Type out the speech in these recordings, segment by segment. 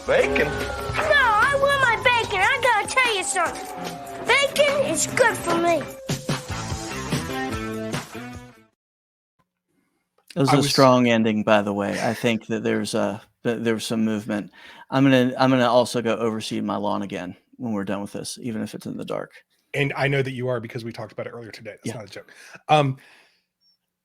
Bacon? No, I want my bacon. I gotta tell you something. Bacon is good for me. It was a strong ending, by the way. I think that there's some movement. I'm gonna also go overseed my lawn again when we're done with this, even if it's in the dark. And I know that you are, because we talked about it earlier today. That's not a joke.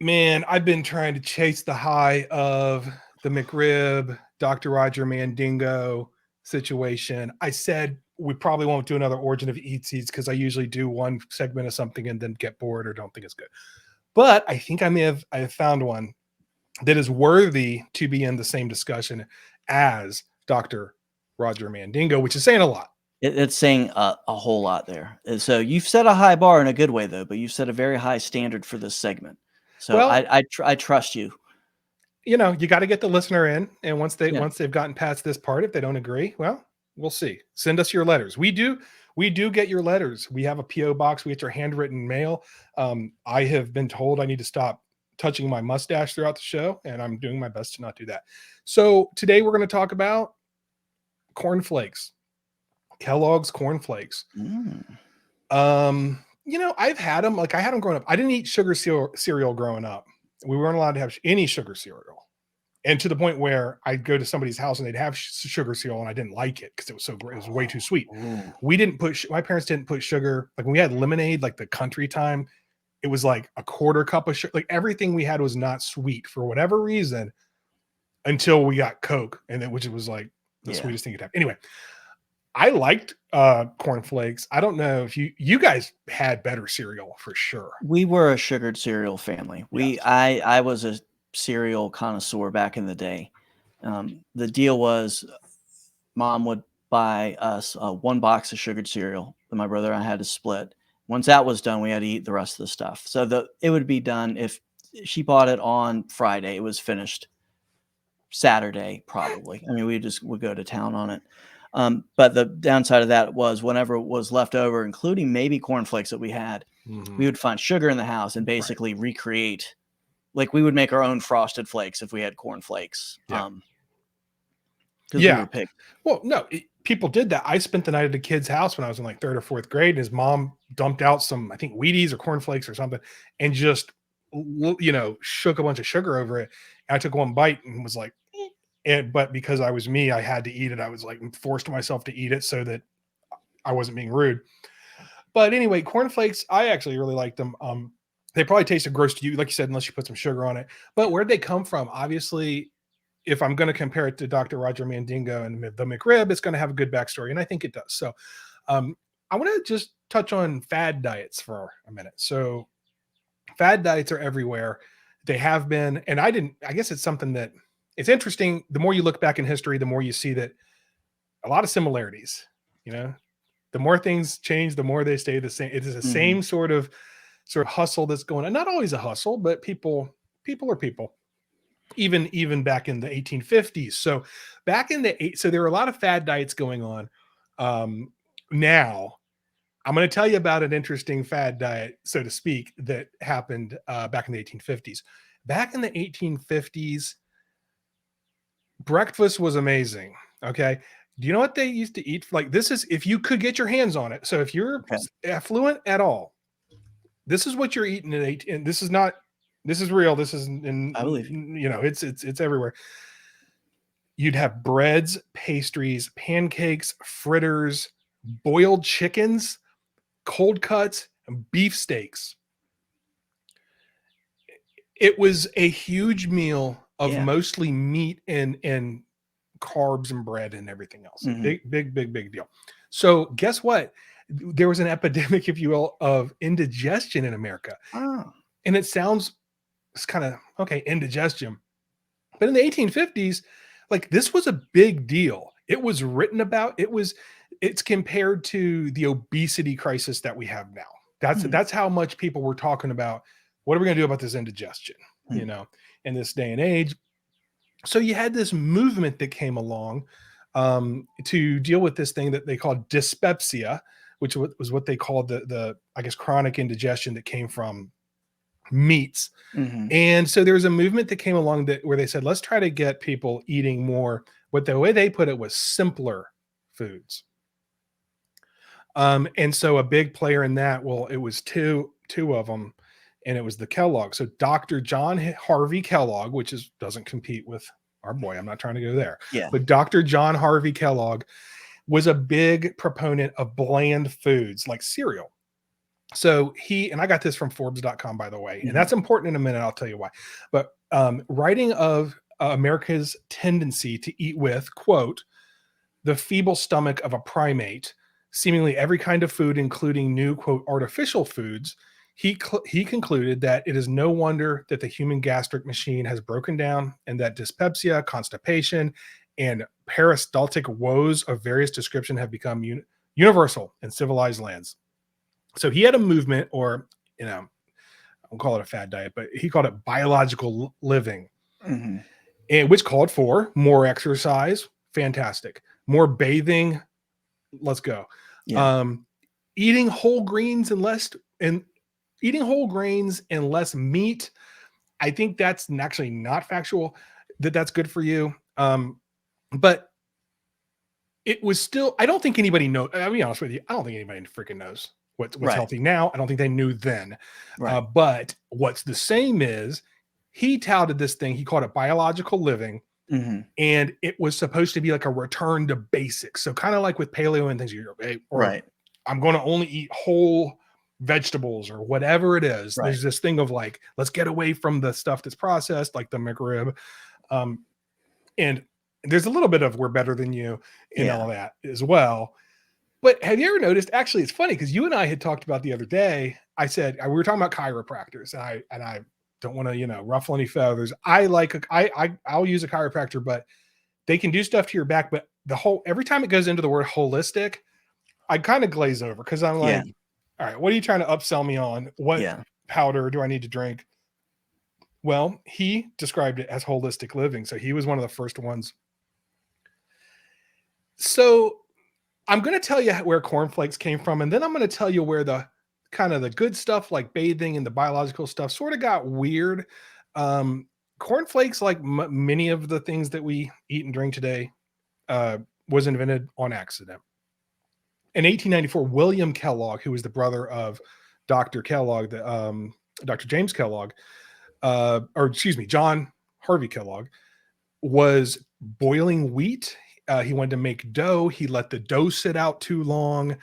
Man, I've been trying to chase the high of the McRib, Dr. Roger Mandingo situation. I said we probably won't do another Origin of Eatcies because I usually do one segment of something and then get bored or don't think it's good. But I think I have found one that is worthy to be in the same discussion as Dr. Roger Mandingo, which is saying a lot. It's saying a whole lot there. So you've set a high bar in a good way, though, but you've set a very high standard for this segment. So I trust you. You know, you got to get the listener in, and once they've gotten past this part, if they don't agree, well, we'll see. Send us your letters. We do get your letters. We have a PO box. We get your handwritten mail. I have been told I need to stop touching my mustache throughout the show, and I'm doing my best to not do that. So today we're going to talk about cornflakes, Kellogg's cornflakes. You know, I've had them. Like, I had them growing up. I didn't eat sugar cereal growing up. We weren't allowed to have any sugar cereal. And to the point where I'd go to somebody's house and they'd have sugar cereal and I didn't like it because it was so great. It was way too sweet. My parents didn't put sugar. Like, when we had lemonade, like the country time, it was like a quarter cup of sugar. Like, everything we had was not sweet for whatever reason until we got Coke, and then, which was like the sweetest thing you'd have. Anyway, I liked cornflakes. I don't know if you guys had better cereal for sure. We were a sugared cereal family. I was a cereal connoisseur back in the day. The deal was, Mom would buy us one box of sugared cereal that my brother and I had to split. Once that was done, we had to eat the rest of the stuff. So it would be done. If she bought it on Friday, it was finished Saturday, probably. I mean, we would go to town on it. But the downside of that was, whenever it was left over, including maybe cornflakes that we had, we would find sugar in the house and basically recreate. Like, we would make our own frosted flakes if we had cornflakes. We were picked. Well, no, people did that. I spent the night at a kid's house when I was in like 3rd or 4th grade. And his mom dumped out some, I think, Wheaties or cornflakes or something, and just, you know, shook a bunch of sugar over it. And I took one bite and was like, but because I was me, I had to eat it. I was like, forced myself to eat it so that I wasn't being rude. But anyway, cornflakes, I actually really liked them. They probably tasted gross to you, like you said, unless you put some sugar on it. But where'd they come from? Obviously, if I'm going to compare it to Dr. Roger Mandingo and the McRib, it's going to have a good backstory, and I think it does. So I want to just touch on fad diets for a minute. So fad diets are everywhere. They have been, and I guess it's something that, it's interesting. The more you look back in history, the more you see that a lot of similarities, you know, the more things change, the more they stay the same. It is the same sort of hustle that's going on. Not always a hustle, but people are people, even back in the 1850s. So so there are a lot of fad diets going on. Now I'm going to tell you about an interesting fad diet, so to speak, that happened back in the 1850s. Back in the 1850s, breakfast was amazing. Okay. Do you know what they used to eat? Like, this is, if you could get your hands on it. So if you're affluent at all, this is what you're eating at 18. This is real. This is, I believe, you know, it's everywhere. You'd have breads, pastries, pancakes, fritters, boiled chickens, cold cuts, and beef steaks. It was a huge meal of mostly meat and carbs and bread and everything else. Big deal. So guess what? There was an epidemic, if you will, of indigestion in America. And it sounds, it's kind of, okay, indigestion. But in the 1850s, like, this was a big deal. It was written about. It's compared to the obesity crisis that we have now. That's how much people were talking about, what are we going to do about this indigestion, you know, in this day and age. So you had this movement that came along to deal with this thing that they called dyspepsia, which was what they called the I guess, chronic indigestion that came from meats. Mhm. And so there was a movement that came along where they said, let's try to get people eating more. What the way they put it was simpler foods. And so a big player in that, well, it was two of them, and it was the Kellogg. So Dr. John Harvey Kellogg, which doesn't compete with our boy. I'm not trying to go there, Yeah. but Dr. John Harvey Kellogg was a big proponent of bland foods like cereal. So and I got this from Forbes.com, by the way, and that's important in a minute. I'll tell you why. But writing of America's tendency to eat with, quote, the feeble stomach of a primate, seemingly every kind of food, including new, quote, artificial foods, he concluded that it is no wonder that the human gastric machine has broken down and that dyspepsia, constipation, and peristaltic woes of various description have become universal in civilized lands. So he had a movement, or, I won't call it a fad diet, but he called it biological living, and which called for more exercise. Fantastic. More bathing. Let's go. Yeah. Eating whole grains and less meat. I think that's actually not factual that's good for you. But it was still, I don't think anybody knows. I'll be honest with you. I don't think anybody freaking knows what's Right. healthy now. I don't think they knew then. Right. But what's the same is he touted this thing. He called it biological living. And it was supposed to be like a return to basics. So kind of like with paleo and things, Right. I'm going to only eat whole vegetables or whatever it is. Right. There's this thing of like, let's get away from the stuff that's processed, like the McRib. And there's a little bit of we're better than you and all that as well. But have you ever noticed, actually, it's funny because you and I had talked about the other day, I said, we were talking about chiropractors, and I don't want to, ruffle any feathers. I'll use a chiropractor, but they can do stuff to your back. But every time it goes into the word holistic, I kind of glaze over because I'm like, all right, what are you trying to upsell me on? What powder do I need to drink? Well, he described it as holistic living. So he was one of the first ones. So I'm going to tell you where cornflakes came from. And then I'm going to tell you where the kind of the good stuff like bathing and the biological stuff sort of got weird. Cornflakes, like many of the things that we eat and drink today, was invented on accident. In 1894, William Kellogg, who was the brother of Dr. Kellogg, Dr. James Kellogg, John Harvey Kellogg, was boiling wheat. He wanted to make dough. He let the dough sit out too long.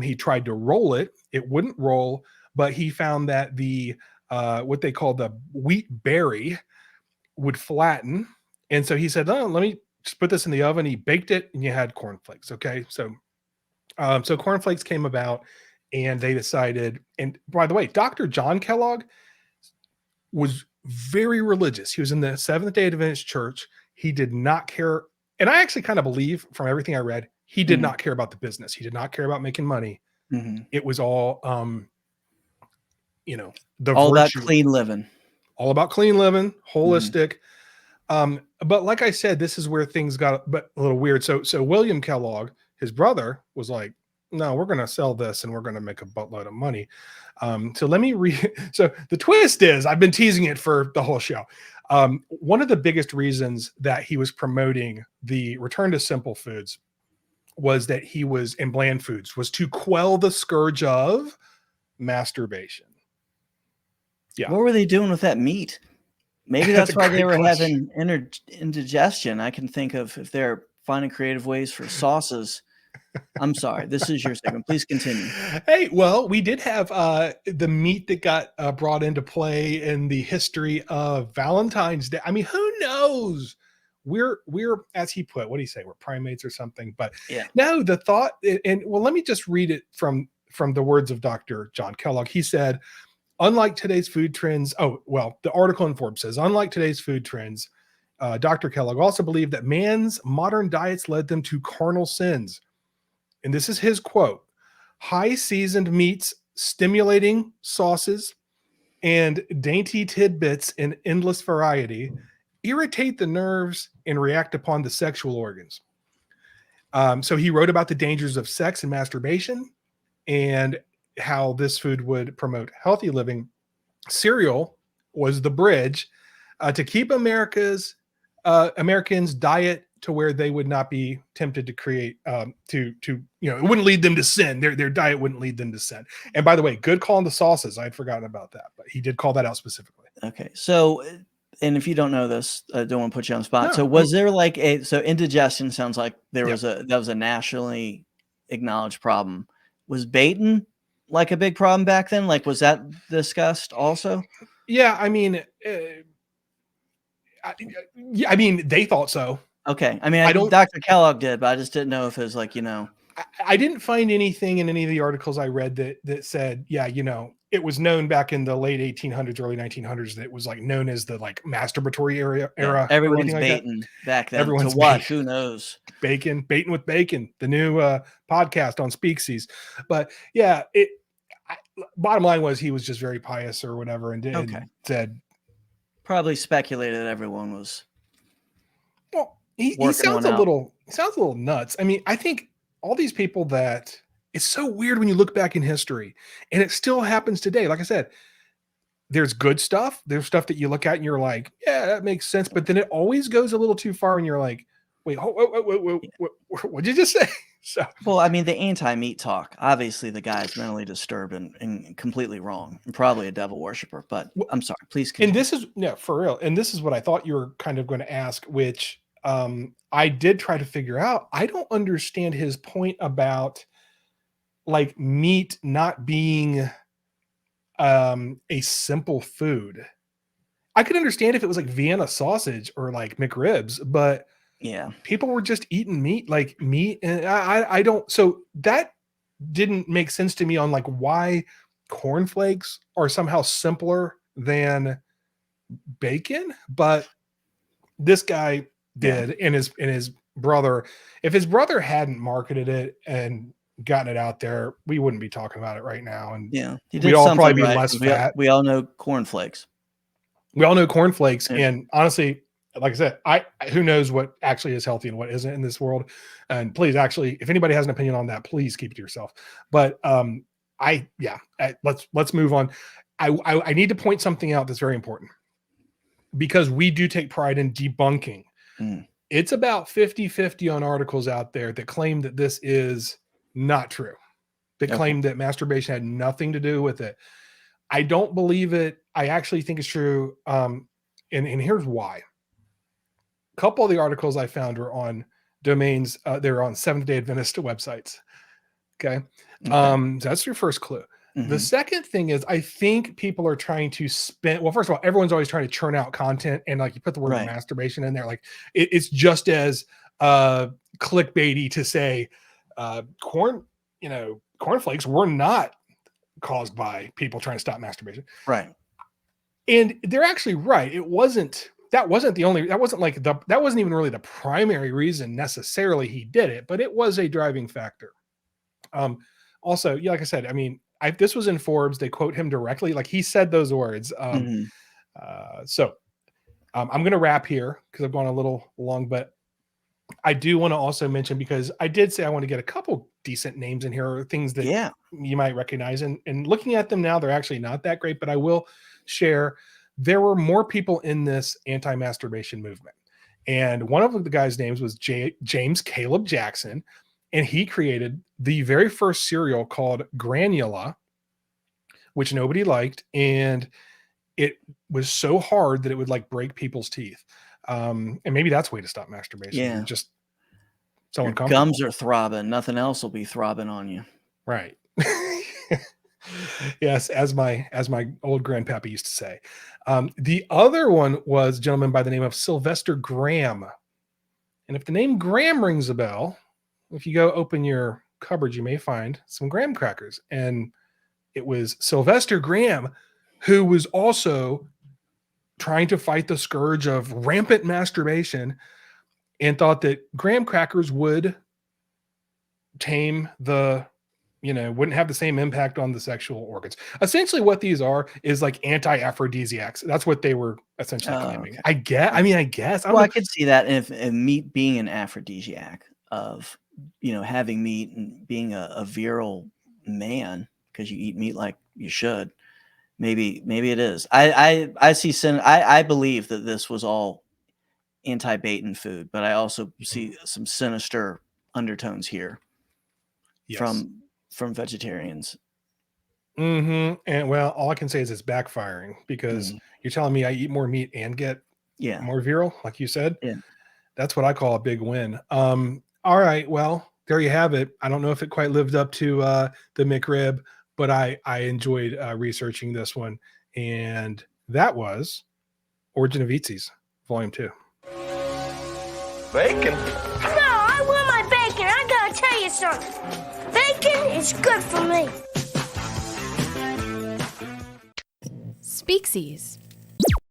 He tried to roll it. It wouldn't roll, but he found that the what they call the wheat berry would flatten. And so he said, oh, let me just put this in the oven. He baked it and you had cornflakes. Okay. So cornflakes came about and they decided, and by the way, Dr. John Kellogg was very religious. He was in the Seventh-day Adventist Church. He did not care. And I actually kind of believe from everything I read, he did not care about the business. He did not care about making money. It was all, about clean living, holistic. But like I said, this is where things got a little weird. So William Kellogg, his brother, was like, no, we're going to sell this and we're going to make a buttload of money. So let me read. So the twist is, I've been teasing it for the whole show. One of the biggest reasons that he was promoting the return to simple foods was that he was in bland foods, was to quell the scourge of masturbation. Yeah. What were they doing with that meat? Maybe that's why they were having indigestion. I can think of if they're finding creative ways for sauces. I'm sorry. This is your segment. Please continue. Hey, well, we did have the meat that got brought into play in the history of Valentine's Day. I mean, who knows? We're as he put, what do you say? We're primates or something. But no, the thought, and well, let me just read it from the words of Dr. John Kellogg. He said, unlike today's food trends, the article in Forbes says, unlike today's food trends, Dr. Kellogg also believed that man's modern diets led them to carnal sins. And this is his quote: high seasoned meats, stimulating sauces, and dainty tidbits in endless variety irritate the nerves and react upon the sexual organs. So he wrote about the dangers of sex and masturbation and how this food would promote healthy living. cereal was the bridge to keep Americans diet to where they would not be tempted to create it wouldn't lead them to sin. Their diet wouldn't lead them to sin. And by the way, good call on the sauces. I'd forgotten about that, but he did call that out specifically. Okay, so and if you don't know this, I don't want to put you on the spot. No, so was there like indigestion sounds like there Yeah. was a nationally acknowledged problem. Was bacon like a big problem back then? Like, was that discussed also? Yeah, I mean, I mean, they thought so. Okay, I mean, Dr. Kellogg did, but I just didn't know if it was like, I didn't find anything in any of the articles I read that said, yeah, it was known back in the late 1800s, early 1900s that it was like known as the like masturbatory era. Everyone's like baiting back then. Everyone's to what? baiting. Who knows? Baiting with bacon, the new podcast on Speaksies. But yeah, bottom line was he was just very pious or whatever, and said probably speculated that everyone was. Well, he sounds a little nuts. I mean, I think all these people that it's so weird when you look back in history, and it still happens today. Like I said, there's good stuff. There's stuff that you look at and you're like, yeah, that makes sense. But then it always goes a little too far, and you're like, wait, what'd you just say? So, well, I mean, the anti-meat talk. Obviously, the guy is mentally disturbed and completely wrong, and probably a devil worshiper. But I'm sorry, please continue. And this is for real. And this is what I thought you were kind of going to ask, which I did try to figure out. I don't understand his point about like meat not being a simple food. I could understand if it was like Vienna sausage or like McRibs, but yeah, people were just eating meat, and I don't. So that didn't make sense to me on like why cornflakes are somehow simpler than bacon, but this guy did, and his brother. If his brother hadn't marketed it and gotten it out there, we wouldn't be talking about it right now, and we'd all probably be less fat. We all know cornflakes. We all know cornflakes, and honestly, like I said, who knows what actually is healthy and what isn't in this world. And please, actually, if anybody has an opinion on that, please keep it to yourself. But let's move on. I need to point something out that's very important, because we do take pride in debunking. It's about 50-50 on articles out there that claim that this is not true, that claim that masturbation had nothing to do with it. I don't believe it. I actually think it's true. And here's why. A couple of the articles I found were on domains. They're on Seventh-day Adventist websites. Okay. So that's your first clue. The second thing is, I think people are trying to well, first of all, everyone's always trying to churn out content, and like you put the word masturbation in there, like it's just as clickbaity to say cornflakes were not caused by people trying to stop masturbation. Right. And they're actually right. That wasn't even really the primary reason necessarily he did it, but it was a driving factor. Also, like I said, I mean, this was in Forbes. They quote him directly. Like he said those words. So I'm going to wrap here because I've gone a little long, but I do want to also mention, because I did say I want to get a couple decent names in here, or things that you might recognize. And looking at them now, they're actually not that great, but I will share. There were more people in this anti-masturbation movement. And one of the guys' names was James Caleb Jackson. And he created the very first cereal called Granula, which nobody liked. And it was so hard that it would like break people's teeth. And maybe that's a way to stop masturbation. Yeah. Just so uncomfortable. Gums are throbbing. Nothing else will be throbbing on you. Right. Yes, as my old grandpappy used to say. The other one was a gentleman by the name of Sylvester Graham. And if the name Graham rings a bell, if you go open your cupboard, you may find some graham crackers. And it was Sylvester Graham who was also trying to fight the scourge of rampant masturbation, and thought that graham crackers would tame wouldn't have the same impact on the sexual organs. Essentially what these are is like anti-aphrodisiacs. That's what they were essentially claiming. Okay. I guess. I could see that if meat being an aphrodisiac of, having meat and being a virile man, because you eat meat like you should. Maybe it is. I see I believe that this was all anti-Bacon food, but I also see some sinister undertones here Yes. from vegetarians. And well, all I can say is it's backfiring because you're telling me I eat more meat and get more virile, like you said. Yeah. That's what I call a big win. All right, well, there you have it. I don't know if it quite lived up to the McRib, but I enjoyed researching this one, and that was Origin of Eatcies, Volume 2. Bacon? No, I want my bacon. I gotta tell you something. Bacon is good for me. Speaksies.